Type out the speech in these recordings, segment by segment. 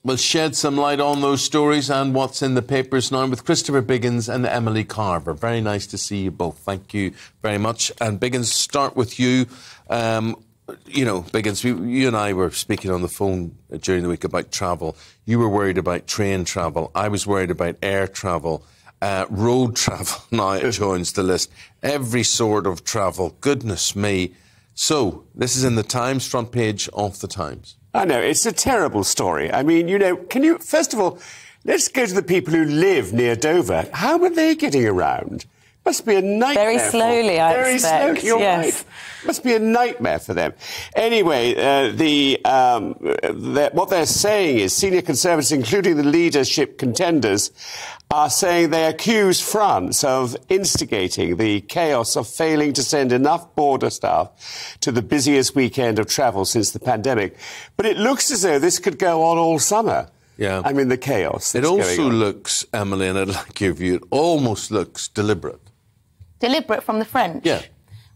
we'll shed some light on those stories and what's in the papers now with Christopher Biggins and Emily Carver. Very nice to see you both. Thank you very much. And Biggins, start with you. You know, Biggins, you and I were speaking on the phone during the week about travel. You were worried about train travel. I was worried about air travel. Road travel now joins the list. Every sort of travel. Goodness me. So, this is in the Times, front page of the Times. I know, it's a terrible story. I mean, you know, first of all, let's go to the people who live near Dover. How are they getting around? Must be a nightmare. Very slowly, I expect. Very slowly, you're yes. right. Must be a nightmare for them. Anyway, what they're saying is senior Conservatives, including the leadership contenders, are saying they accuse France of instigating the chaos of failing to send enough border staff to the busiest weekend of travel since the pandemic. But it looks as though this could go on all summer. Yeah. I mean, the chaos. It also looks, Emily, and I'd like your view, it almost looks deliberate. Deliberate from the French? Yeah.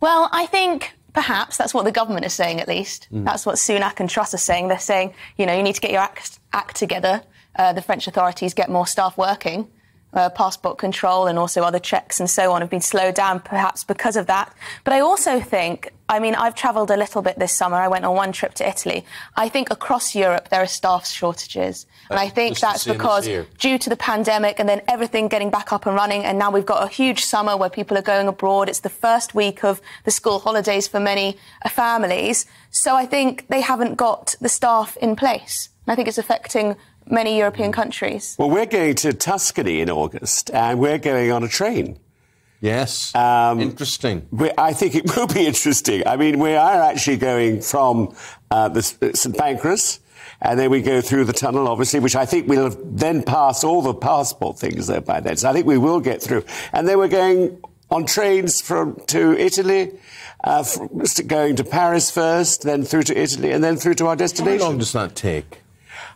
Well, I think perhaps that's what the government is saying, at least. That's what Sunak and Truss are saying. They're saying, you know, you need to get your act together. The French authorities get more staff working. Passport control and also other checks and so on have been slowed down, perhaps because of that. But I also think, I mean, I've travelled a little bit this summer. I went on one trip to Italy. I think across Europe there are staff shortages. And I think that's because due to the pandemic and then everything getting back up and running, and now we've got a huge summer where people are going abroad. It's the first week of the school holidays for many families. So I think they haven't got the staff in place. And I think it's affecting many European countries. Well, we're going to Tuscany in August, and we're going on a train. Yes. Interesting. I think it will be interesting. I mean, we are actually going from the St Pancras, and then we go through the tunnel, obviously, which I think we'll have then passed all the passport things there by then. So I think we will get through. And then we're going on trains to Italy, going to Paris first, then through to Italy, and then through to our destination. How long does that take?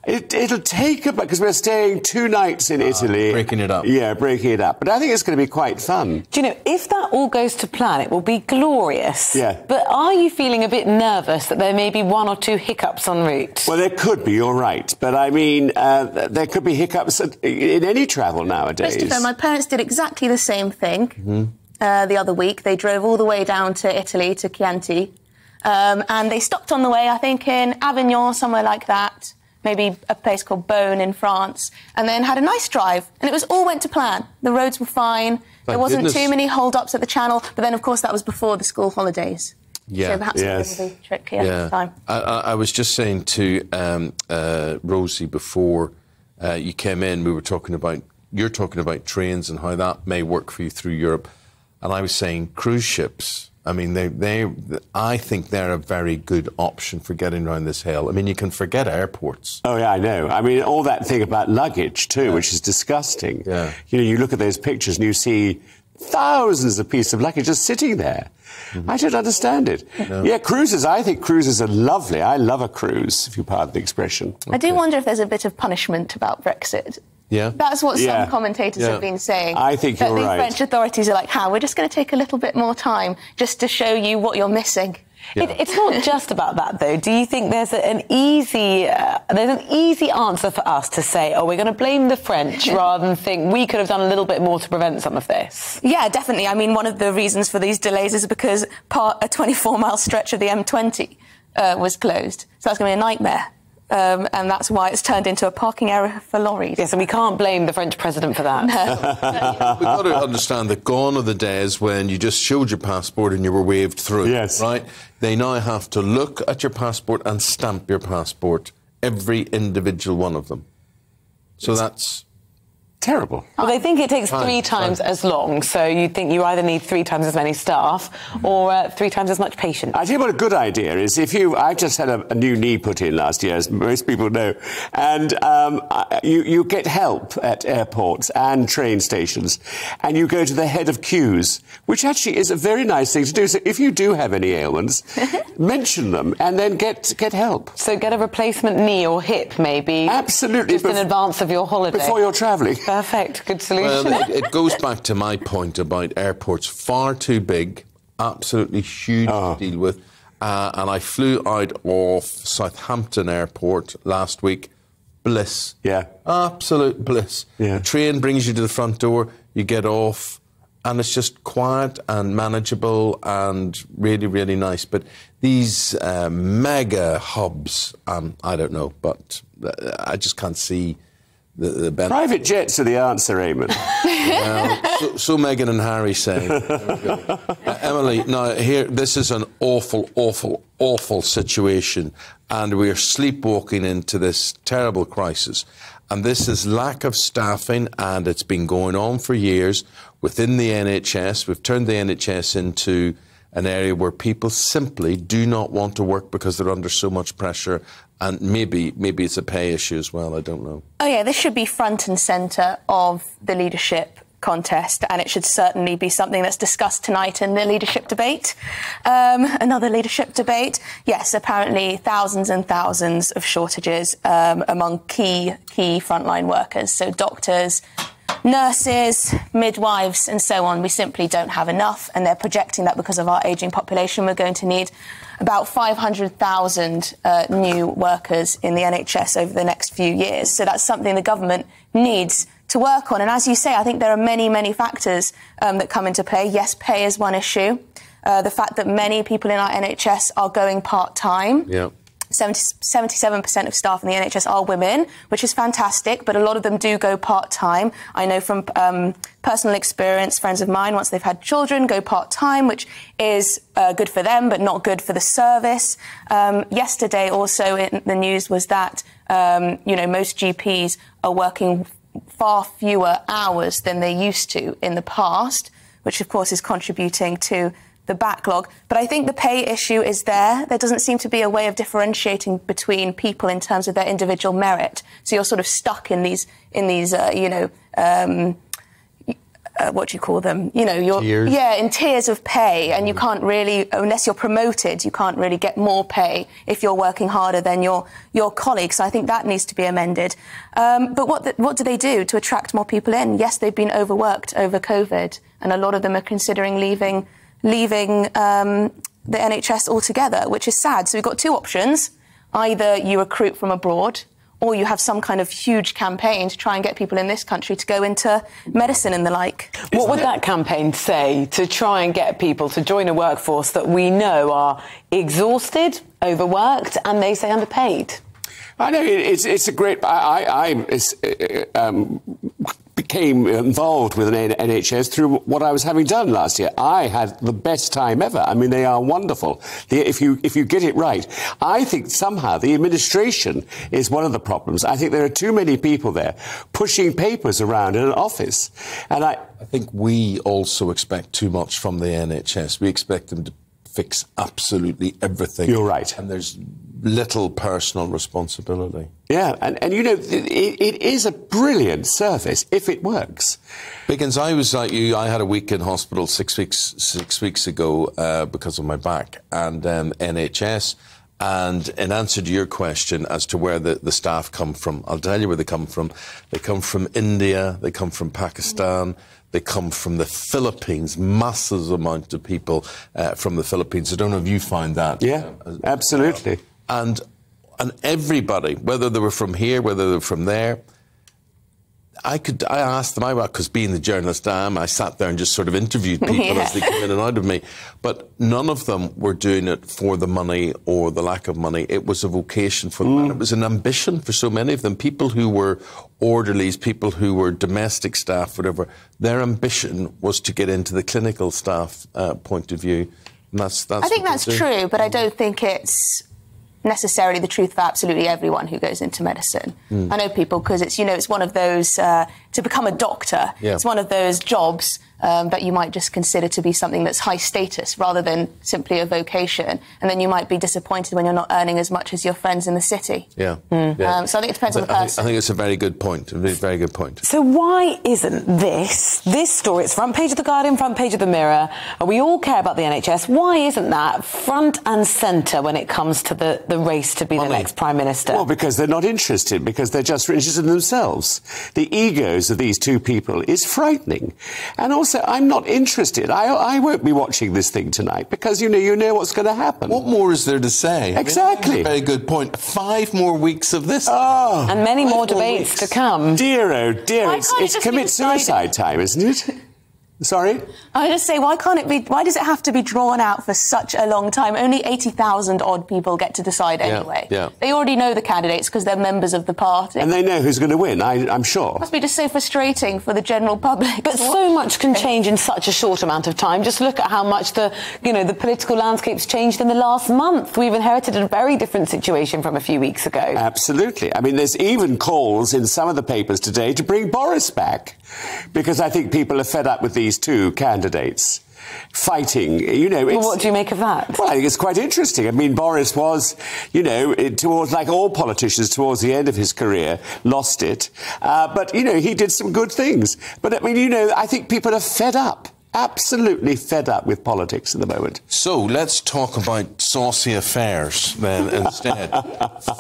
It'll take about, because we're staying 2 nighs in Italy. Breaking it up. Yeah, breaking it up. But I think it's going to be quite fun. Do you know, if that all goes to plan, it will be glorious. Yeah. But are you feeling a bit nervous that there may be 1 or 2 hiccups en route? Well, there could be, you're right. But I mean, there could be hiccups in any travel nowadays. Christopher, my parents did exactly the same thing the other week. They drove all the way down to Italy, to Chianti. And they stopped on the way, I think, in Avignon, somewhere like that. Maybe a place called Beaune in France, and then had a nice drive. And it all went to plan. The roads were fine. There wasn't too many hold-ups at the channel. But then, of course, that was before the school holidays. Yeah. So perhaps it was a trick at the time. I was just saying to Rosie before you came in, you're talking about trains and how that may work for you through Europe. And I was saying cruise ships. I mean, I think they're a very good option for getting around this hill. I mean, you can forget airports. Oh, yeah, I know. I mean, all that thing about luggage, too, which is disgusting. Yeah. You know, you look at those pictures and you see thousands of pieces of luggage just sitting there. I don't understand it. No. Yeah, cruises, I think cruises are lovely. I love a cruise, if you pardon the expression. I do wonder if there's a bit of punishment about Brexit. Yeah. That's what some commentators have been saying. I think you're right. The French authorities are like, we're just going to take a little bit more time just to show you what you're missing. Yeah. It's not just about that, though. Do you think there's an easy answer for us to say, we're going to blame the French rather than think we could have done a little bit more to prevent some of this? Yeah, definitely. I mean, one of the reasons for these delays is because a 24-mile stretch of the M20 was closed. So that's going to be a nightmare. And that's why it's turned into a parking area for lorries. Yes, and we can't blame the French president for that. No. We've got to understand that gone are the days when you just showed your passport and you were waved through. Yes. Right? They now have to look at your passport and stamp your passport, every individual one of them. So that's terrible. Well, they think it takes 3 times as long, so you think you either need 3 times as many staff or 3 times as much patience. I tell you what a good idea is. I just had a new knee put in last year, as most people know, and you get help at airports and train stations, and you go to the head of queues, which actually is a very nice thing to do. So if you do have any ailments, mention them and then get help. So get a replacement knee or hip, maybe. Absolutely. Just in advance of your holiday. Before you're travelling. Perfect. Good solution. Well, it goes back to my point about airports. Far too big, absolutely huge to deal with. And I flew out of Southampton Airport last week. bliss. Yeah. Absolute bliss. Yeah. The train brings you to the front door, you get off, and it's just quiet and manageable and really, really nice. But these mega hubs, I don't know, but I just can't see the benefit. Private jets are the answer, Eamon. Well, so Meghan and Harry say. Emily, now here, this is an awful, awful, awful situation, and we are sleepwalking into this terrible crisis. And this is lack of staffing, and it's been going on for years within the NHS. We've turned the NHS into an area where people simply do not want to work because they're under so much pressure. And maybe it's a pay issue as well, I don't know. Oh, yeah, this should be front and centre of the leadership contest, and it should certainly be something that's discussed tonight in the leadership debate. Another leadership debate. Yes, apparently thousands and thousands of shortages among key frontline workers, so doctors, nurses, midwives and so on. We simply don't have enough, and they're projecting that because of our ageing population we're going to need about 500,000 new workers in the NHS over the next few years. So that's something the government needs to work on. And as you say, I think there are many, many factors that come into play. Yes, pay is one issue. The fact that many people in our NHS are going part-time. Yeah. 77% of staff in the NHS are women, which is fantastic, but a lot of them do go part-time. I know from personal experience, friends of mine, once they've had children, go part-time, which is good for them, but not good for the service. Yesterday, also in the news, was that, most GPs are working far fewer hours than they used to in the past, which, of course, is contributing to the backlog. But I think the pay issue is there. There doesn't seem to be a way of differentiating between people in terms of their individual merit. So you're sort of stuck in these what do you call them? Tiers. Yeah, in tiers of pay, and you can't really, unless you're promoted, you can't really get more pay if you're working harder than your colleagues. So I think that needs to be amended. But what do they do to attract more people in? Yes, they've been overworked over COVID, and a lot of them are considering leaving the NHS altogether, which is sad. So we've got two options. Either you recruit from abroad, or you have some kind of huge campaign to try and get people in this country to go into medicine and the like. What would that campaign say to try and get people to join a workforce that we know are exhausted, overworked, and they say underpaid? I know it's a great. I became involved with an NHS through what I was having done last year. I had the best time ever. I mean, they are wonderful. If you get it right, I think somehow the administration is one of the problems. I think there are too many people there pushing papers around in an office, and I think we also expect too much from the NHS. We expect them to fix absolutely everything. You're right, and there's little personal responsibility. Yeah, and it is a brilliant service if it works. Biggins, I was like you. I had a week in hospital 6 weeks ago because of my back, and NHS. And in answer to your question as to where the staff come from, I'll tell you where they come from. They come from India, they come from Pakistan, they come from the Philippines, massive amount of people from the Philippines. I don't know if you find that. Yeah, absolutely. And everybody, whether they were from here, whether they were from there, I asked them, because being the journalist I am, I sat there and just sort of interviewed people as they came in and out of me. But none of them were doing it for the money or the lack of money. It was a vocation for them. And it was an ambition for so many of them. People who were orderlies, people who were domestic staff, whatever, their ambition was to get into the clinical staff point of view. And that's I think that's true, but I don't think it's necessarily the truth for absolutely everyone who goes into medicine. I know people, because it's one of those, to become a doctor, it's one of those jobs that you might just consider to be something that's high status rather than simply a vocation. And then you might be disappointed when you're not earning as much as your friends in the city. Yeah. So I think it depends on the person. I think it's a very good point, a very good point. So why isn't this story, it's front page of The Guardian, front page of The Mirror, and we all care about the NHS, why isn't that front and centre when it comes to the race to be the next Prime Minister? Well, because they're not interested, because they're just interested in themselves. The egos of these two people is frightening. And also, also, I'm not interested. I won't be watching this thing tonight because, you know what's going to happen. What more is there to say? Exactly. I mean, that's a very good point. 5 more weeks of this. Oh. And many more debates to come. Dear, oh dear, Why it's can't it just be commit decided? suicide time, isn't it? Sorry? I just say, why does it have to be drawn out for such a long time? Only 80,000 odd people get to decide anyway. Yeah. They already know the candidates because they're members of the party. And they know who's going to win, I'm sure. It must be just so frustrating for the general public. But so much can change in such a short amount of time. Just look at how much the political landscape's changed in the last month. We've inherited a very different situation from a few weeks ago. Absolutely. I mean, there's even calls in some of the papers today to bring Boris back, because I think people are fed up with these two candidates fighting. Well, what do you make of that? Well, I think it's quite interesting. I mean, Boris was, towards, like all politicians, towards the end of his career, lost it. But, he did some good things. But, I mean, I think people are fed up. Absolutely fed up with politics at the moment. So let's talk about saucy affairs then instead.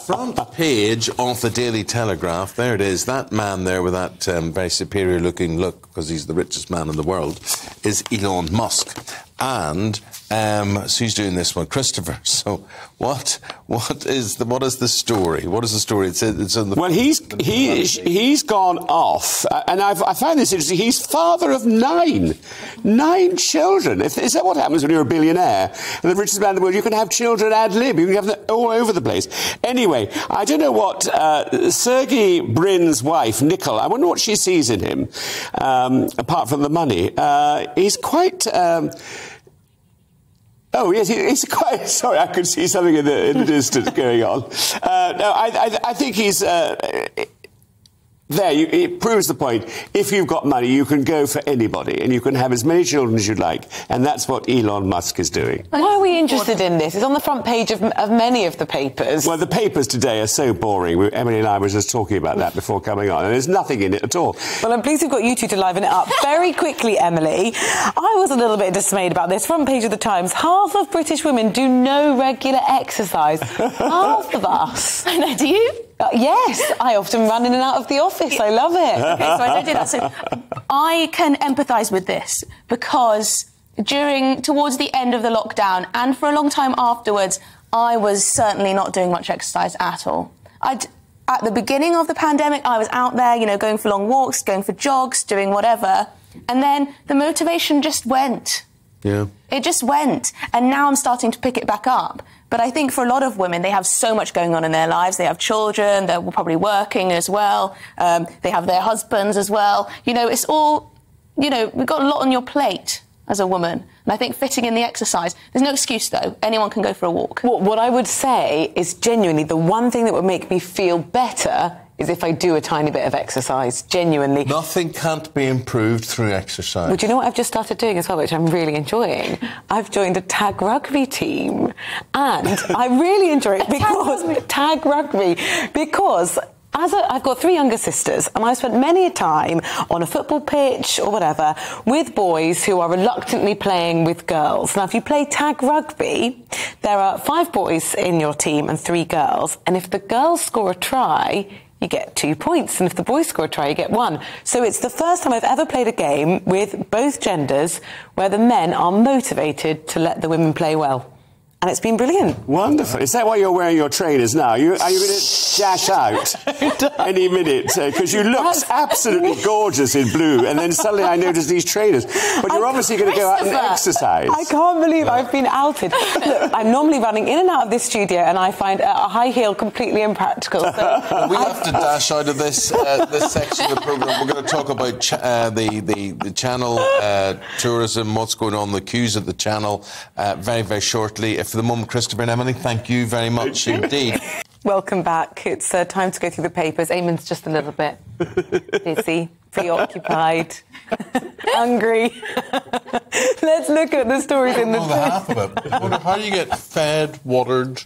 Front page of the Daily Telegraph, there it is. That man there with that very superior looking look, because he's the richest man in the world, is Elon Musk. And so he's doing this one, Christopher. So what is the story? What is the story? It's on the. Well, he's gone off, and I find this interesting. He's father of 9 children. Is that what happens when you're a billionaire and the richest man in the world? You can have children ad lib. You can have them all over the place. Anyway, I don't know what Sergey Brin's wife, Nicole. I wonder what she sees in him, apart from the money. He's quite. Oh, yes, he's quite... Sorry, I could see something in the distance going on. No, I think he's... it proves the point. If you've got money, you can go for anybody and you can have as many children as you like. And that's what Elon Musk is doing. Why are we interested in this? It's on the front page of many of the papers. Well, the papers today are so boring. Emily and I were just talking about that before coming on, and there's nothing in it at all. Well, I'm pleased we've got you two to liven it up. Very quickly, Emily, I was a little bit dismayed about this. Front page of the Times, half of British women do no regular exercise. Half of us. I know, do you? Yes, I often run in and out of the office. I love it. Okay, so I don't do that. So I can empathise with this because towards the end of the lockdown and for a long time afterwards, I was certainly not doing much exercise at all. At the beginning of the pandemic, I was out there, going for long walks, going for jogs, doing whatever. And then the motivation just went. Yeah. It just went. And now I'm starting to pick it back up. But I think for a lot of women, they have so much going on in their lives. They have children. They're probably working as well. They have their husbands as well. It's all, we've got a lot on your plate as a woman. And I think fitting in the exercise, there's no excuse, though. Anyone can go for a walk. What I would say is genuinely the one thing that would make me feel better is if I do a tiny bit of exercise, genuinely. Nothing can't be improved through exercise. Well, do you know what I've just started doing as well, which I'm really enjoying? I've joined a tag rugby team. And I really enjoy it because I've got 3 younger sisters, and I've spent many a time on a football pitch or whatever with boys who are reluctantly playing with girls. Now, if you play tag rugby, there are 5 boys in your team and 3 girls, and if the girls score a try, you get 2 points, and if the boys score a try, you get 1. So it's the first time I've ever played a game with both genders where the men are motivated to let the women play well. And it's been brilliant. Wonderful. Is that why you're wearing your trainers now? Are you going to dash out any minute? Because you look absolutely gorgeous in blue, and then suddenly I notice these trainers. But you're obviously going to go out and exercise. I can't believe I've been outed. Look, I'm normally running in and out of this studio, and I find a high heel completely impractical. So we have to dash out of this section of the programme. We're going to talk about the channel, tourism, what's going on, the queues at the channel, very, very shortly. For the moment, Christopher and Emily, thank you very much indeed. Welcome back. It's time to go through the papers. Eamon's just a little bit busy, preoccupied, hungry. Let's look at the stories in the half of it. How do you get fed, watered,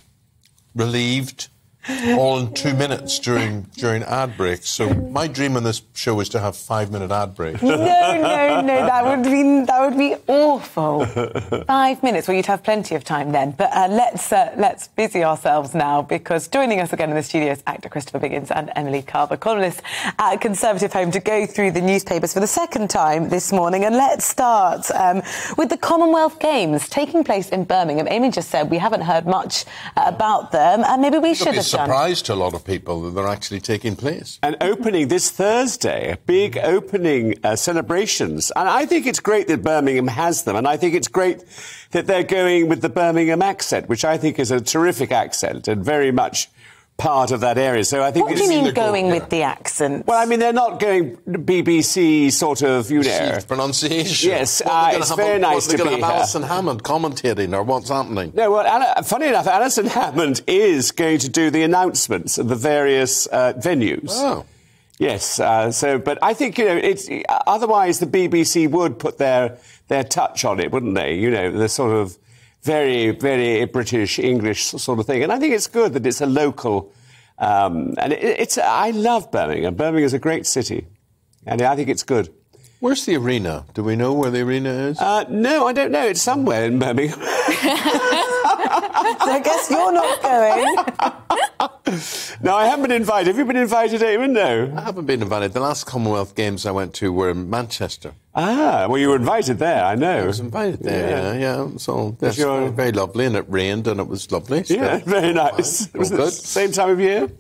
relieved, all in 2 minutes during ad breaks. So my dream on this show is to have 5-minute ad breaks. No, that would be awful. 5 minutes. Well, you'd have plenty of time then. But let's busy ourselves now, because joining us again in the studio is actor Christopher Biggins and Emily Carver, columnists at Conservative Home, to go through the newspapers for the second time this morning. And let's start with the Commonwealth Games taking place in Birmingham. Amy just said we haven't heard much about them, and maybe we should have done. Surprise to a lot of people that they're actually taking place. And opening this Thursday, big opening celebrations. And I think it's great that Birmingham has them. And I think it's great that they're going with the Birmingham accent, which I think is a terrific accent and very much part of that area. So I think. What do you mean going with the accent? Well, I mean, they're not going BBC sort of, pronunciation. Yes, it's very nice to be here. Alison Hammond commentating, or what's happening? No, well, funny enough, Alison Hammond is going to do the announcements of the various venues. Oh. Yes, but I think, it's otherwise the BBC would put their touch on it, wouldn't they? The sort of very, very British English sort of thing. And I think it's good that it's a local, and I love Birmingham. Birmingham is a great city, and I think it's good. Where's the arena? Do we know where the arena is? No, I don't know. It's somewhere in Birmingham. So I guess you're not going. No, I haven't been invited. Have you been invited, Eamon? No. I haven't been invited. The last Commonwealth Games I went to were in Manchester. Ah, well, you were invited there, I know. I was invited there, yeah. So that's very lovely, and it rained, and it was lovely. So yeah, very nice. Was it good. Same time of year?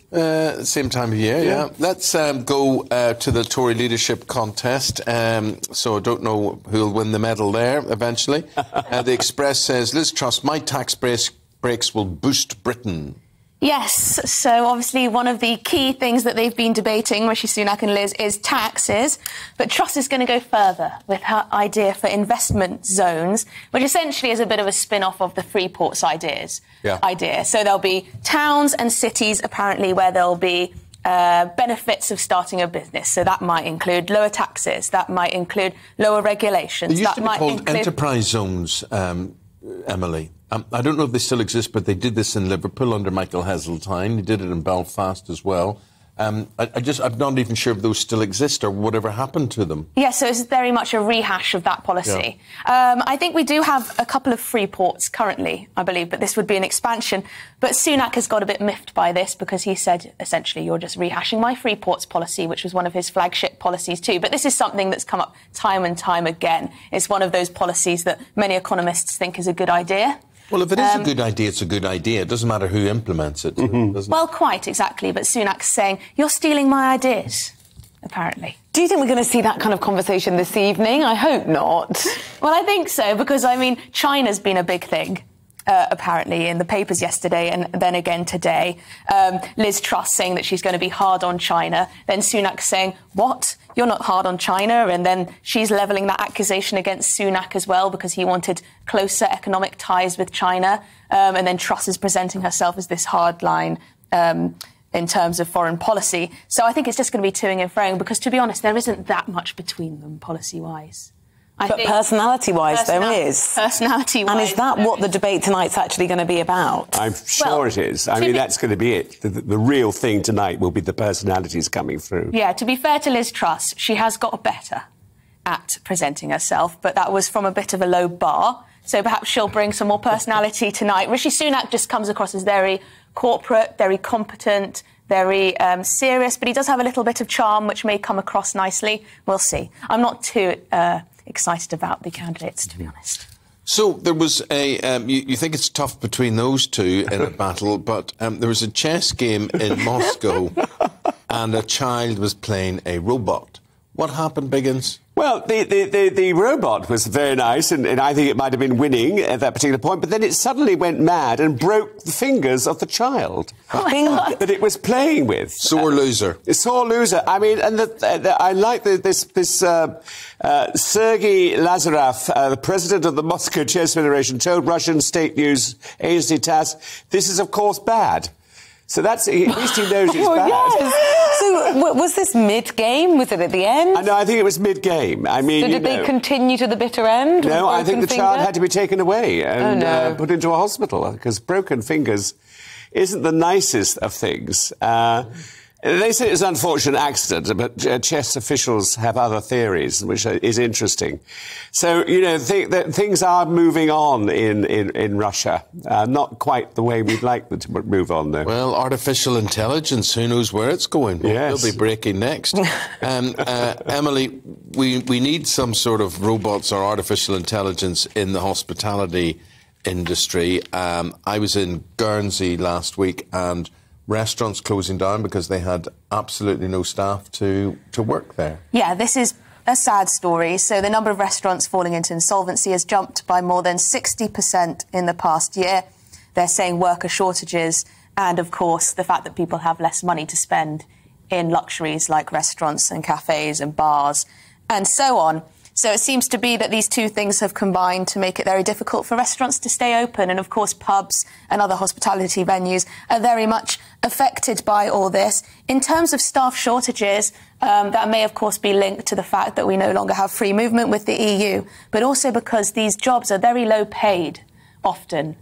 Same time of year, yeah. Let's go to the Tory leadership contest. So I don't know who'll win the medal there eventually. The Express says, Liz Truss, my tax breaks will boost Britain. Yes, so obviously one of the key things that they've been debating, Rishi Sunak and Liz, is taxes. But Truss is going to go further with her idea for investment zones, which essentially is a bit of a spin-off of the Freeport's idea. So there'll be towns and cities, apparently, where there'll be benefits of starting a business. So that might include lower taxes, that might include lower regulations. They used to be called enterprise zones, Emily. I don't know if they still exist, but they did this in Liverpool under Michael Heseltine. They did it in Belfast as well. I'm not even sure if those still exist or whatever happened to them. Yes, so it's very much a rehash of that policy. Yeah. I think we do have a couple of free ports currently, I believe, but this would be an expansion. But Sunak has got a bit miffed by this because he said, essentially, you're just rehashing my free ports policy, which was one of his flagship policies too. But this is something that's come up time and time again. It's one of those policies that many economists think is a good idea. Well, if it is a good idea, it's a good idea. It doesn't matter who implements it. Mm-hmm. Well, quite exactly. But Sunak's saying, you're stealing my ideas, apparently. Do you think we're going to see that kind of conversation this evening? I hope not. Well, I think so, because, China's been a big thing. Apparently, in the papers yesterday and then again today. Liz Truss saying that she's going to be hard on China. Then Sunak saying, what? You're not hard on China. And then she's levelling that accusation against Sunak as well because he wanted closer economic ties with China. And then Truss is presenting herself as this hard line in terms of foreign policy. So I think it's just going to be toing and froing because, to be honest, there isn't that much between them policy-wise. But personality-wise, there is. Personality-wise. And is that what the debate tonight's actually going to be about? I'm sure it is. That's going to be it. The real thing tonight will be the personalities coming through. Yeah, to be fair to Liz Truss, she has got better at presenting herself, but that was from a bit of a low bar. So perhaps she'll bring some more personality tonight. Rishi Sunak just comes across as very corporate, very competent, very serious, but he does have a little bit of charm, which may come across nicely. We'll see. I'm not too excited about the candidates, to be honest. So there was you think it's tough between those two in a battle, but there was a chess game in Moscow and a child was playing a robot. What happened, Biggins? Well, the robot was very nice, and I think it might have been winning at that particular point, but then it suddenly went mad and broke the fingers of the child that it was playing with. Sore loser. Sore loser. I like this Sergei Lazarev, the president of the Moscow Chess Federation, told Russian state news agency TASS, this is, of course, bad. So at least he knows it's bad. Yes. So was this mid-game? Was it at the end? No, I think it was mid-game. So did they continue to the bitter end? No, I think the child had to be taken away and put into a hospital because broken fingers isn't the nicest of things. They say it's an unfortunate accident, but chess officials have other theories, which is interesting. So, things are moving on in Russia. Not quite the way we'd like them to move on, though. Well, artificial intelligence, who knows where it's going? Yes. It'll be breaking next. Emily, we need some sort of robots or artificial intelligence in the hospitality industry. I was in Guernsey last week, and restaurants closing down because they had absolutely no staff to work there. Yeah, this is a sad story. So the number of restaurants falling into insolvency has jumped by more than 60% in the past year. They're saying worker shortages and, of course, the fact that people have less money to spend in luxuries like restaurants and cafes and bars and so on. So it seems to be that these two things have combined to make it very difficult for restaurants to stay open. And, of course, pubs and other hospitality venues are very much affected by all this. In terms of staff shortages, that may, of course, be linked to the fact that we no longer have free movement with the EU, but also because these jobs are very low paid often.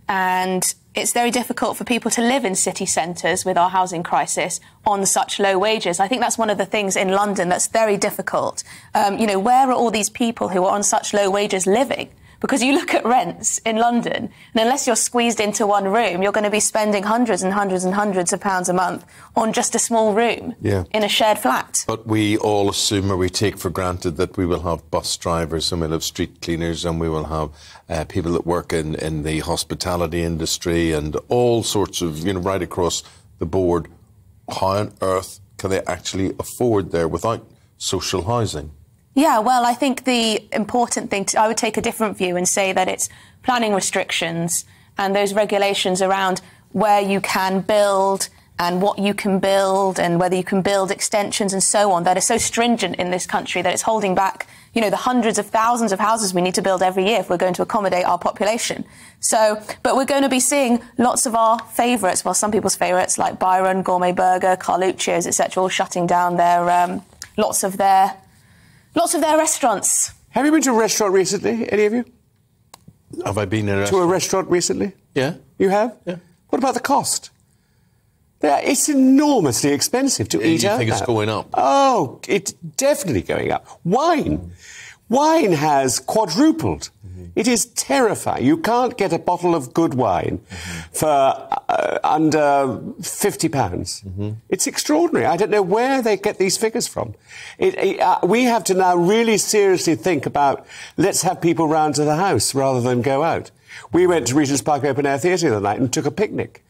And it's very difficult for people to live in city centres with our housing crisis on such low wages. I think that's one of the things in London that's very difficult. Where are all these people who are on such low wages living? Because you look at rents in London, and unless you're squeezed into one room, you're going to be spending hundreds and hundreds and hundreds of pounds a month on just a small room in a shared flat. But we all assume, or we take for granted, that we will have bus drivers and we'll have street cleaners and we will have people that work in the hospitality industry and all sorts of, right across the board. How on earth can they actually afford there without social housing? Yeah, well, I think the important thing, I would take a different view and say that it's planning restrictions and those regulations around where you can build and what you can build and whether you can build extensions and so on that are so stringent in this country that it's holding back, the hundreds of thousands of houses we need to build every year if we're going to accommodate our population. So, but we're going to be seeing lots of our favourites, well, some people's favourites like Byron, Gourmet Burger, Carluccio's, etc., all shutting down their lots of their restaurants. Have you been to a restaurant recently, any of you? Have I been to a restaurant recently? Yeah. You have? Yeah. What about the cost? It's enormously expensive to eat out. You think it's going up? Oh, it's definitely going up. Wine has quadrupled. It is terrifying. You can't get a bottle of good wine for under £50. It's extraordinary. I don't know where they get these figures from. We have to now really seriously think about, let's have people round to the house rather than go out. We went to Regent's Park Open Air Theatre the other night and took a picnic.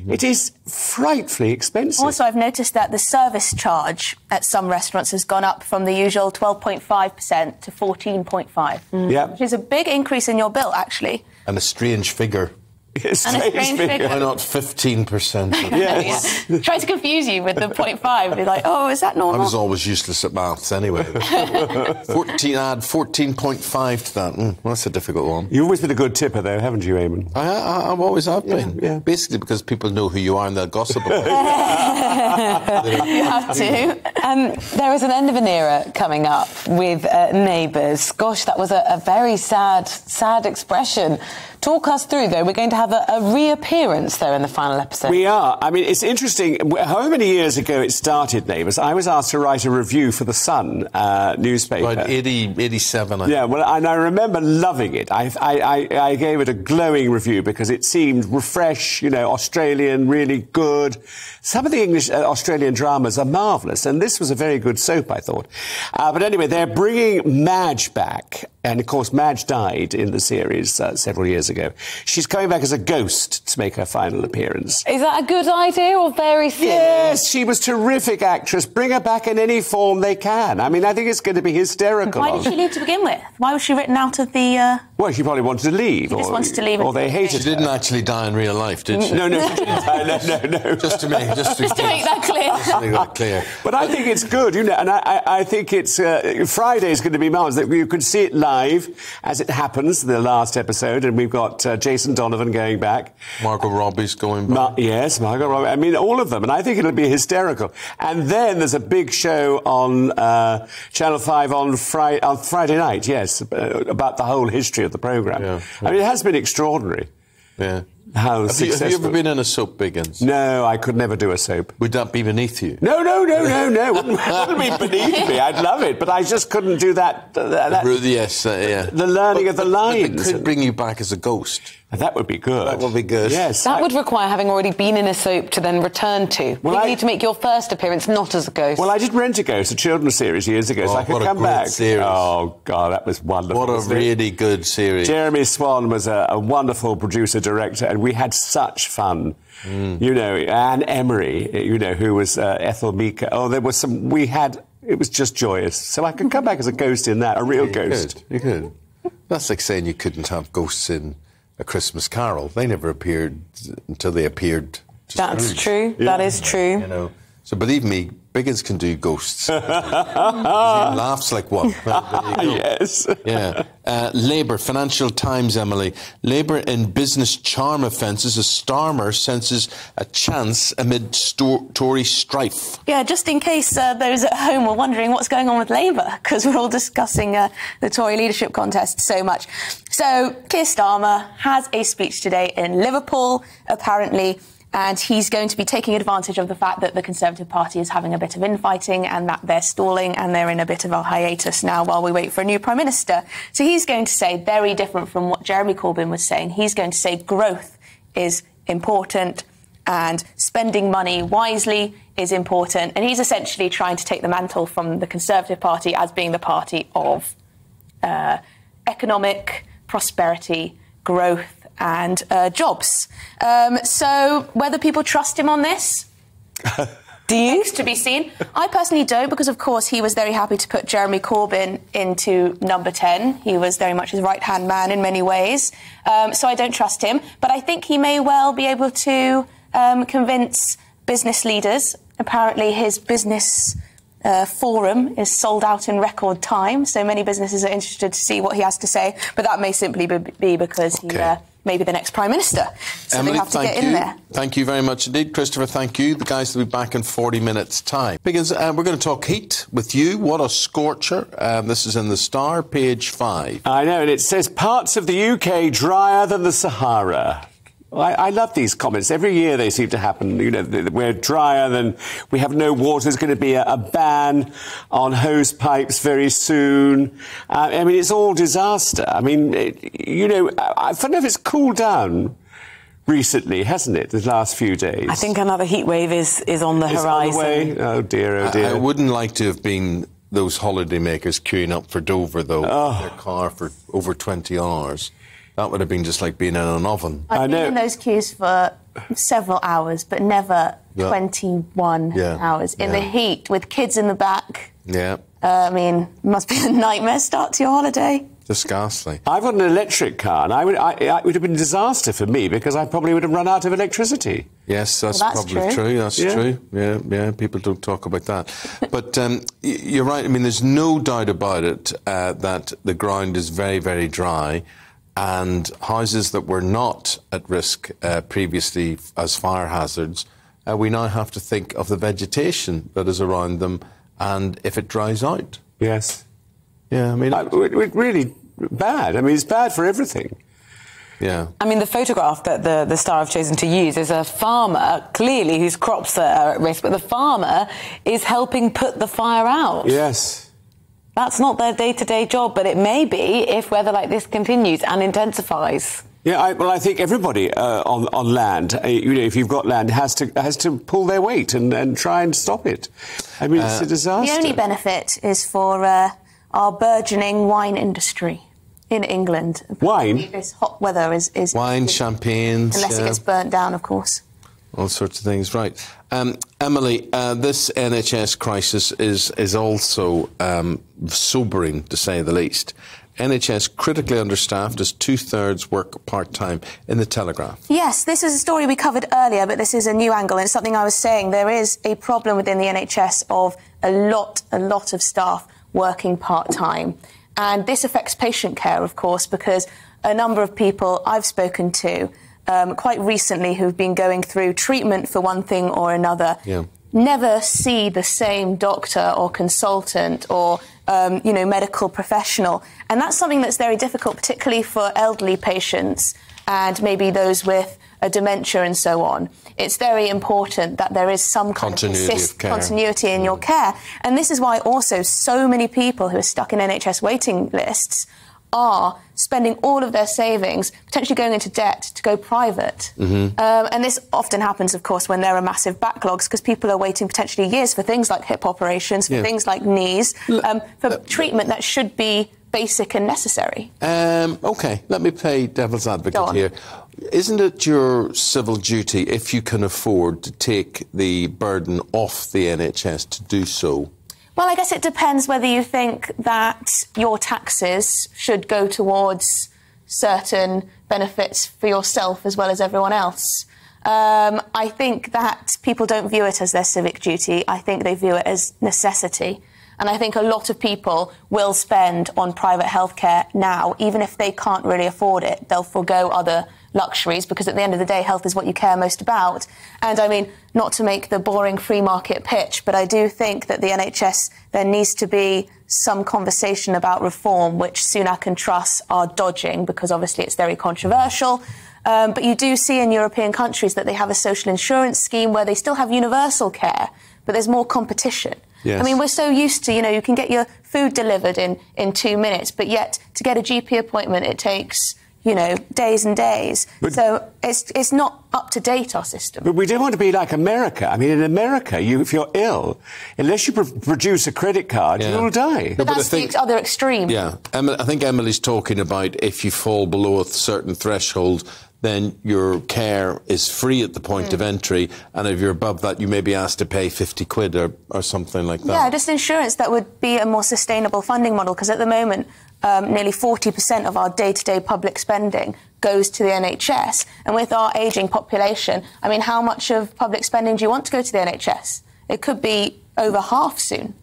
It is frightfully expensive. Also, I've noticed that the service charge at some restaurants has gone up from the usual 12.5% to 14.5%. Yeah. Which is a big increase in your bill, actually. And a strange figure. And a strange figure. Why not 15%? Yes. Yeah. Trying to confuse you with the 0.5. Be like, oh, is that normal? I was always useless at maths anyway. Add 14.5 to that. Well, that's a difficult one. You've always been a good tipper, though, haven't you, Eamon? I've always have been. Yeah. Basically because people know who you are and they'll gossip about you. You have to. There is an end of an era coming up with Neighbours. Gosh, that was a very sad expression. Talk us through, though. We're going to have a reappearance, though, in the final episode. We are. I mean, it's interesting. However many years ago it started, Neighbours, I was asked to write a review for The Sun newspaper. About 87, I think. Yeah, well, and I remember loving it. I gave it a glowing review because it seemed refresh, Australian, really good. Some of the English Australian dramas are marvellous, and this was a very good soap, I thought. But anyway, they're bringing Madge back. And, of course, Madge died in the series several years ago. She's coming back as a ghost to make her final appearance. Is that a good idea or very silly? Yes, she was a terrific actress. Bring her back in any form they can. I mean, I think it's going to be hysterical. Why did she leave to begin with? Why was she written out of the... Well, she probably wanted to leave. She just wanted to leave. Or they hated her. She didn't actually die in real life, did she? No, she didn't die. No. Just to make that clear. Just to make that clear. But I think it's good, and I think it's... Friday is going to be marvellous. You can see it live as it happens, the last episode, and we've got Jason Donovan going back. Margot Robbie's going back. Yes, Margot Robbie. I mean, all of them, and I think it'll be hysterical. And then there's a big show on Channel 5 on Friday night, yes, about the whole history of the programme. Yeah. I mean, it has been extraordinary. Yeah. how Have you successful. ever been in a soap, Biggins? No, I could never do a soap. Would that be beneath you? No. Wouldn't be beneath me. I'd love it, but I just couldn't do that. Yes, yeah. The learning of the lines. But it could bring you back as a ghost. That would be good. That would be good. Yes. That would require having already been in a soap to then return to. Well, you need to make your first appearance not as a ghost. Well, I did Rent a Ghost, a children's series years ago, so I could what a come great back. series. Oh, God, that was wonderful. What a wasn't it? really good series. Jeremy Swan was a wonderful producer-director, and we had such fun. You know, Anne Emery, you know, who was Ethel Mika. Oh, there was some... It was just joyous. So I could come back as a ghost in that, a real ghost. You could. That's like saying you couldn't have ghosts in A Christmas Carol. They never appeared until they appeared. That's true. Yeah. That is true. You know. So believe me, Biggins can do ghosts. He laughs like one. Yes. Yeah. Labour, Financial Times, Emily. Labour in business charm offences. A Starmer senses a chance amid Tory strife. Yeah, just in case those at home were wondering what's going on with Labour, because we're all discussing the Tory leadership contest so much. So Keir Starmer has a speech today in Liverpool, apparently, and he's going to be taking advantage of the fact that the Conservative Party is having a bit of infighting and that they're stalling and they're in a bit of a hiatus now while we wait for a new Prime Minister. So he's going to say, very different from what Jeremy Corbyn was saying, he's going to say growth is important and spending money wisely is important. And he's essentially trying to take the mantle from the Conservative Party as being the party of economic prosperity, growth, and jobs. So whether people trust him on this, do you? To be seen. I personally don't, because of course he was very happy to put Jeremy Corbyn into number 10. He was very much his right-hand man in many ways. So I don't trust him. But I think he may well be able to convince business leaders. Apparently his business forum is sold out in record time, so many businesses are interested to see what he has to say. But that may simply be because he may be the next Prime Minister. So Emily, they have to get in there. Thank you very much indeed. Christopher, thank you. The guys will be back in 40 minutes' time. Because we're going to talk heat with you. What a scorcher. This is in the Star, page 5. I know, and it says parts of the UK drier than the Sahara. I love these comments. Every year they seem to happen. You know, we're drier than... We have no water. There's going to be a ban on hose pipes very soon. I mean, it's all disaster. I mean, you know, I don't know if it's cooled down recently, hasn't it, the last few days? I think another heat wave is on the horizon. On the way? Oh, dear, oh, dear. I wouldn't like to have been those holidaymakers queuing up for Dover, though, in their car for over 20 hours. That would have been just like being in an oven. I've been in those queues for several hours, but never 21 hours in the heat with kids in the back. Yeah. I mean, it must be a nightmare start to your holiday. Disgusting. I've got an electric car, and it would have been a disaster for me because I probably would have run out of electricity. Yes, that's probably true. That's true. Yeah, people don't talk about that. But you're right. I mean, there's no doubt about it that the ground is very, very dry. And houses that were not at risk previously as fire hazards, we now have to think of the vegetation that is around them and if it dries out. Yes. Yeah, I mean... It's really bad. I mean, it's bad for everything. Yeah. I mean, the photograph that the Star have chosen to use is a farmer, clearly, whose crops are at risk, but the farmer is helping put the fire out. Yes. That's not their day-to-day job, but it may be if weather like this continues and intensifies. Yeah, I think everybody on land, you know, if you've got land, has to pull their weight and try and stop it. I mean, it's a disaster. The only benefit is for our burgeoning wine industry in England. Wine? This hot weather is wine, champagnes. Unless it gets burnt down, of course. All sorts of things, right. Emily, this NHS crisis is also sobering, to say the least. NHS critically understaffed as 2/3 work part-time in the Telegraph. Yes, this is a story we covered earlier, but this is a new angle, and it's something I was saying. There is a problem within the NHS of a lot of staff working part-time. And this affects patient care, of course, because a number of people I've spoken to quite recently who've been going through treatment for one thing or another never see the same doctor or consultant or medical professional, and that's something that's very difficult, particularly for elderly patients and maybe those with dementia and so on, it's very important that there is some kind of continuity in your care. And this is why also so many people who are stuck in NHS waiting lists are spending all of their savings, potentially going into debt to go private. And this often happens, of course, when there are massive backlogs, because people are waiting potentially years for things like hip operations, for things like knees, for treatment that should be basic and necessary. OK, let me play devil's advocate here. Isn't it your civil duty, if you can afford, to take the burden off the NHS to do so? Well, I guess it depends whether you think that your taxes should go towards certain benefits for yourself as well as everyone else. I think that people don't view it as their civic duty. I think they view it as necessity. And I think a lot of people will spend on private healthcare now, even if they can't really afford it. They'll forgo other luxuries, because at the end of the day, health is what you care most about. And I mean, not to make the boring free market pitch, but I do think that the NHS, there needs to be some conversation about reform, which Sunak and Truss are dodging, because obviously it's very controversial. But you do see in European countries that they have a social insurance scheme where they still have universal care, but there's more competition. Yes. I mean, we're so used to, you can get your food delivered in 2 minutes, but yet to get a GP appointment, it takes, days and days. So it's not up to date, our system. But we don't want to be like America. I mean, in America, if you're ill, unless you produce a credit card, you'll die. But that's the other extreme. Yeah. I think Emily's talking about if you fall below a certain threshold, then your care is free at the point of entry, and if you're above that, you may be asked to pay 50 quid or something like that. Yeah, just insurance that would be a more sustainable funding model, because at the moment, nearly 40% of our day-to-day public spending goes to the NHS, and with our ageing population, I mean, how much of public spending do you want to go to the NHS? It could be over half soon.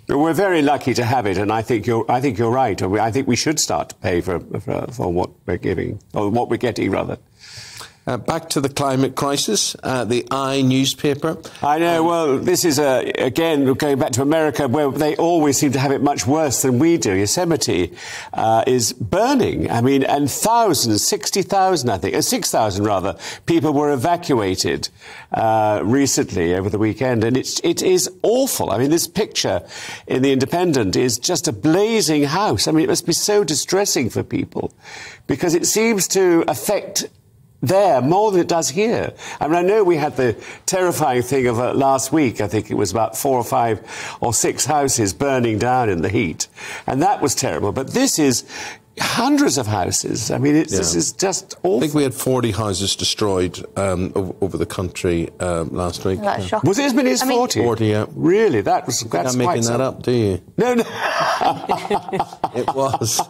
We're very lucky to have it, and I think you're right. I think we should start to pay for what we're giving, or what we're getting, rather. Back to the climate crisis, the newspaper. I know, well, this is, again, going back to America, where they always seem to have it much worse than we do. Yosemite is burning. I mean, and thousands, 60,000, I think, 6,000 rather, people were evacuated recently over the weekend, and it is awful. I mean, this picture in The Independent is just a blazing house. I mean, it must be so distressing for people, because it seems to affect there more than it does here. I mean, I know we had the terrifying thing of last week. I think it was about 4 or 5 or 6 houses burning down in the heat, and that was terrible. But this is hundreds of houses. I mean, this is just awful. I think we had 40 houses destroyed over the country last week. That's shocking. Was it as many as 40? 40, yeah. Really? That's You're not making that up, do you? No. It was.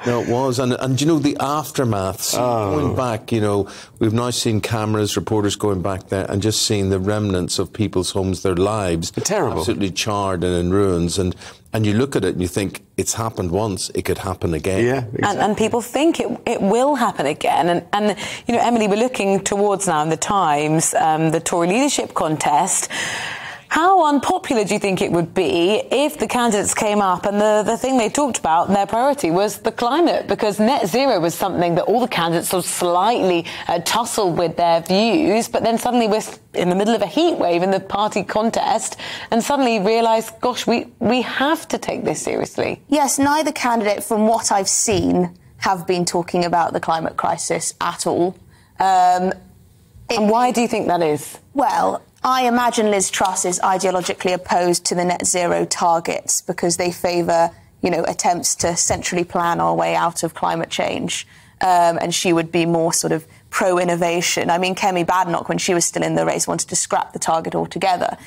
No, it was. And the aftermath, going back, we've now seen cameras, reporters going back there and just seeing the remnants of people's homes, their lives. Terrible. Absolutely charred and in ruins. And you look at it and you think, it's happened once, it could happen again. Yeah, exactly. And people think it will happen again. And Emily, we're looking towards now in the Times, the Tory leadership contest. How unpopular do you think it would be if the candidates came up and the thing they talked about, their priority, was the climate? Because net zero was something that all the candidates sort of slightly tussled with their views, but then suddenly we're in the middle of a heat wave in the party contest and suddenly realise, gosh, we have to take this seriously. Yes, neither candidate, from what I've seen, have been talking about the climate crisis at all. And why do you think that is? Well, I imagine Liz Truss is ideologically opposed to the net zero targets because they favour, attempts to centrally plan our way out of climate change. And she would be more sort of pro-innovation. I mean, Kemi Badenoch, when she was still in the race, wanted to scrap the target altogether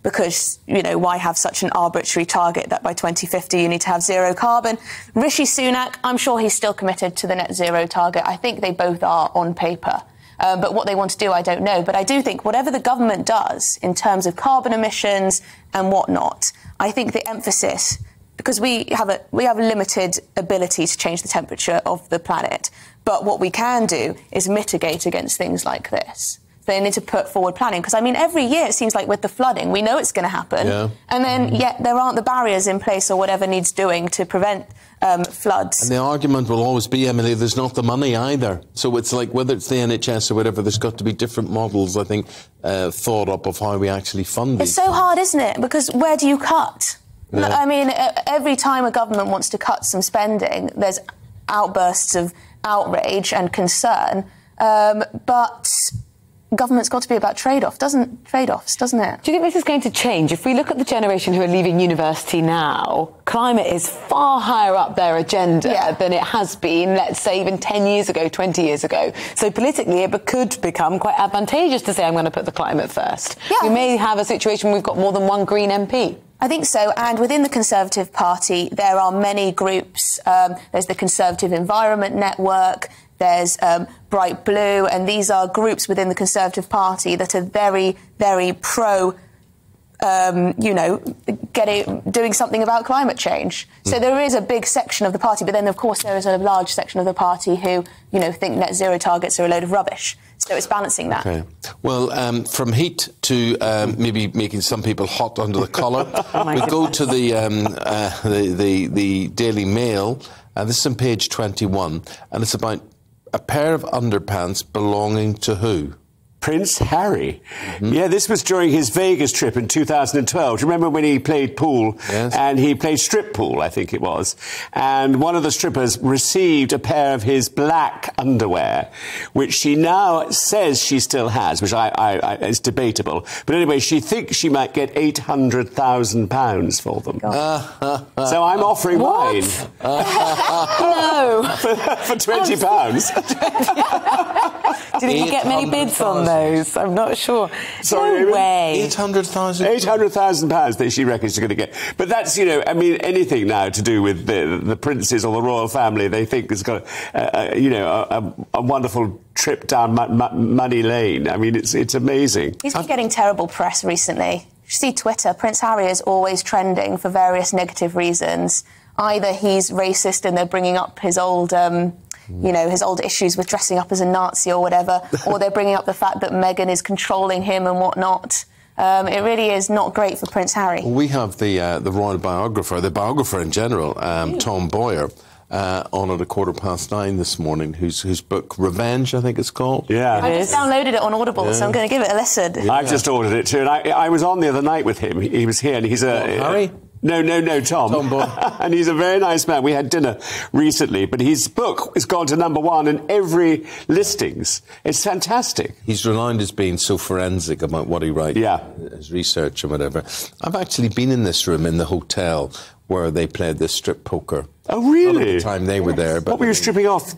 because, why have such an arbitrary target that by 2050 you need to have zero carbon? Rishi Sunak, I'm sure he's still committed to the net zero target. I think they both are on paper. But what they want to do, I don't know. But I do think whatever the government does in terms of carbon emissions and whatnot, I think the emphasis, because we have a limited ability to change the temperature of the planet, but what we can do is mitigate against things like this. they need to put forward planning. Because, I mean, every year it seems like with the flooding, we know it's going to happen. Yeah. And then, yet there aren't the barriers in place or whatever needs doing to prevent floods. And the argument will always be, Emily, there's not the money either. So it's like, whether it's the NHS or whatever, there's got to be different models, I think, thought up of how we actually fund these. It's so hard, isn't it? Because where do you cut? Yeah. I mean, every time a government wants to cut some spending, there's outbursts of outrage and concern. But government's got to be about trade-offs, doesn't it? Do you think this is going to change? If we look at the generation who are leaving university now, climate is far higher up their agenda than it has been, let's say, even 10 years ago, 20 years ago. So politically, it could become quite advantageous to say, I'm going to put the climate first. Yeah. We may have a situation where we've got more than one Green MP. I think so, and within the Conservative Party, there are many groups. There's the Conservative Environment Network, there's Bright Blue, and these are groups within the Conservative Party that are very, very pro, doing something about climate change. So there is a big section of the party, but then, of course, there is a large section of the party who, think net zero targets are a load of rubbish. So it's balancing that. Okay. Well, from heat to maybe making some people hot under the collar, we go to the Daily Mail. This is on page 21, and it's about a pair of underpants belonging to who? Prince Harry. Yeah, this was during his Vegas trip in 2012. Do you remember when he played pool? Yes. And he played strip pool, I think it was. And one of the strippers received a pair of his black underwear, which she now says she still has, which is debatable. But anyway, she thinks she might get £800,000 for them. So I'm offering mine. No. For £20. Do you think you get many bids on those? I'm not sure. Sorry, no way. £800,000? £800,000 that she reckons she's going to get. But that's, anything now to do with the princes or the royal family, they think has got, a wonderful trip down money lane. I mean, it's amazing. He's been getting terrible press recently. You see Twitter, Prince Harry is always trending for various negative reasons. Either he's racist and they're bringing up his old... his old issues with dressing up as a Nazi or whatever, or they're bringing up the fact that Meghan is controlling him and whatnot. It really is not great for Prince Harry. We have the royal biographer, the biographer in general, Tom Boyer, on at 9:15 this morning, whose book Revenge, I think it's called. Yeah. I just downloaded it on Audible, so I'm going to give it a listen. Yeah. I've just ordered it too, and I was on the other night with him. He was here, and he's Harry? No, Tom. Tom Boy. And he's a very nice man. We had dinner recently, but his book has gone to #1 in every listings. It's fantastic. He's renowned as being so forensic about what he writes, his research and whatever. I've actually been in this room in the hotel where they played this strip poker. Oh, really? Not at the time they were there. But what were you stripping off?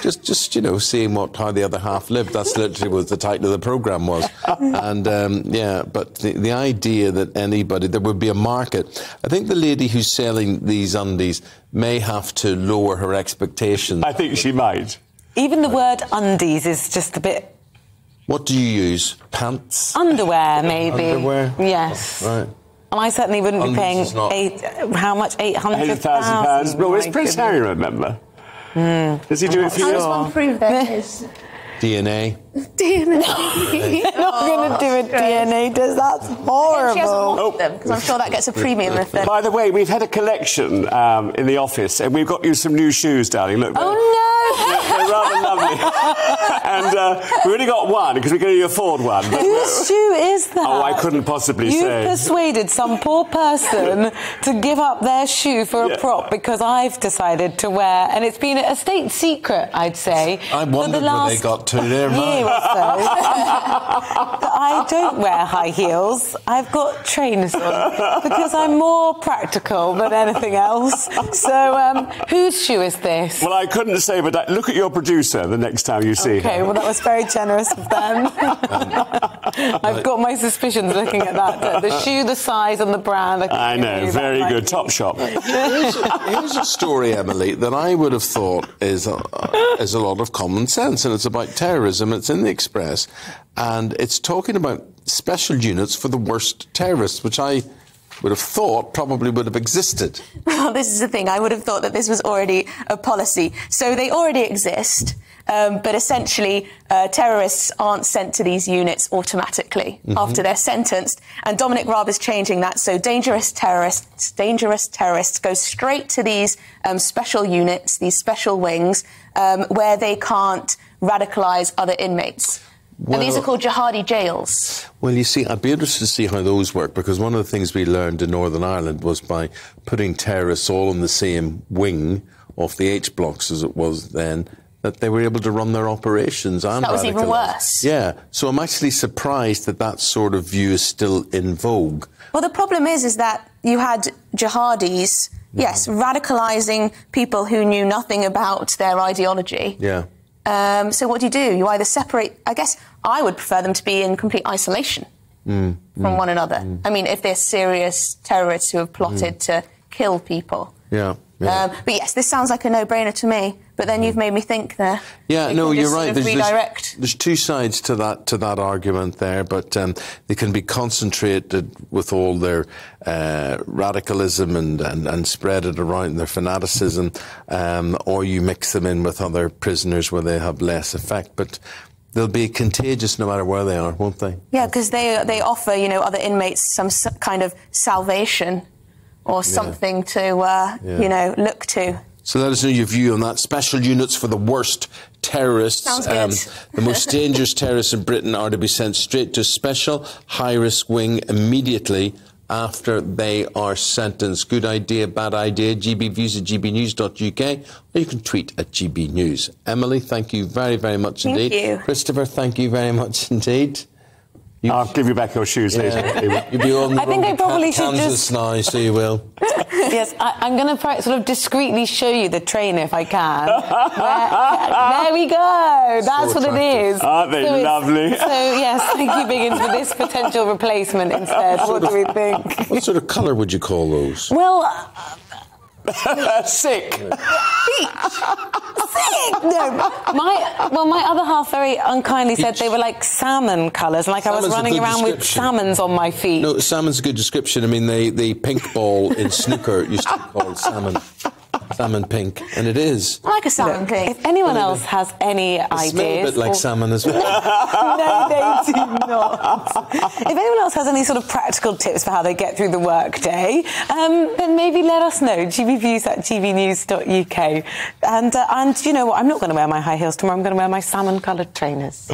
Just seeing how the other half lived. That's literally what the title of the programme was. And, but the idea that there would be a market. I think the lady who's selling these undies may have to lower her expectations. I think she might. Even the word undies is just a bit... What do you use? Pants? Underwear, maybe. Underwear? Yes. Right. And I certainly wouldn't be paying how much? £800,000. Well, it's Prince Harry, remember? Does he do it for you? How does one prove that is? DNA. They're not going to do a DNA test. That's horrible. She hasn't watched them, because I'm sure that gets a premium if they're... By the way, we've had a collection in the office, and we've got you some new shoes, darling. Look, oh, no! They're rather lovely. And we've only got one, because we can only afford one. Whose shoe is that? Oh, I couldn't possibly say. You've persuaded some poor person to give up their shoe for a prop because I've decided to wear... And it's been a state secret, I'd say. I wondered where they got to there, year or so. I don't wear high heels. I've got trainers on because I'm more practical than anything else. So, whose shoe is this? Well, I couldn't say, but look at your producer the next time you see her. Okay, well, that was very generous of them. I've got my suspicions looking at that. The shoe, the size, and the brand. I know, very good. Top shop. Here's a story, Emily, that I would have thought is a lot of common sense, and it's about terrorism. It's in the Express, and it's talking about special units for the worst terrorists, which I would have thought probably would have existed. Well, this is the thing. I would have thought that this was already a policy. So they already exist. But essentially, terrorists aren't sent to these units automatically after they're sentenced. And Dominic Raab is changing that. So dangerous terrorists go straight to these special units, these special wings, where they can't radicalise other inmates. Well, and these are called jihadi jails. Well, you see, I'd be interested to see how those work, because one of the things we learned in Northern Ireland was by putting terrorists all in the same wing of the H blocks, as it was then, that they were able to run their operations and that was even worse. Yeah, so I'm actually surprised that that sort of view is still in vogue. Well, the problem is that you had jihadis, yes, radicalising people who knew nothing about their ideology. Yeah. So what do? You either separate... I guess I would prefer them to be in complete isolation from one another. I mean, if they're serious terrorists who have plotted to kill people. Yeah. Yeah. But yes, this sounds like a no-brainer to me. But then you've made me think there. Yeah, no, you're right. There's two sides to that argument there, but they can be concentrated with all their radicalism and spread it around their fanaticism, or you mix them in with other prisoners where they have less effect. But they'll be contagious no matter where they are, won't they? Yeah, because they offer, other inmates some kind of salvation or something to, look to. So let us know your view on that. Special units for the worst terrorists. Sounds good. The most dangerous terrorists in Britain are to be sent straight to a special high-risk wing immediately after they are sentenced. Good idea, bad idea? GBviews at gbnews.uk, or you can tweet at gbnews. Emily, thank you very, very much indeed. Thank you. Christopher, thank you very much indeed. I'll give you back your shoes later. You'll be on the I think I probably should Kansas now, so you will. Yes, I'm going to sort of discreetly show you the train if I can. There we go. That's So what it is. Aren't they lovely? So, yes, thank you, Biggins, for this potential replacement instead. What do we think? What sort of colour would you call those? Well... Sick. Sick. No, my other half very unkindly said they were like salmon colours, like Salmon's I was running around with salmons on my feet. No, salmon's a good description. I mean, the pink ball in snooker used to be called salmon pink, and it is. I like a salmon pink. If anyone else has any ideas... Smell a bit like salmon as well. No, they do not. If anyone else has any sort of practical tips for how they get through the workday, then maybe let us know. gbviews at gbnews.uk. And you know what? I'm not going to wear my high heels tomorrow. I'm going to wear my salmon-coloured trainers.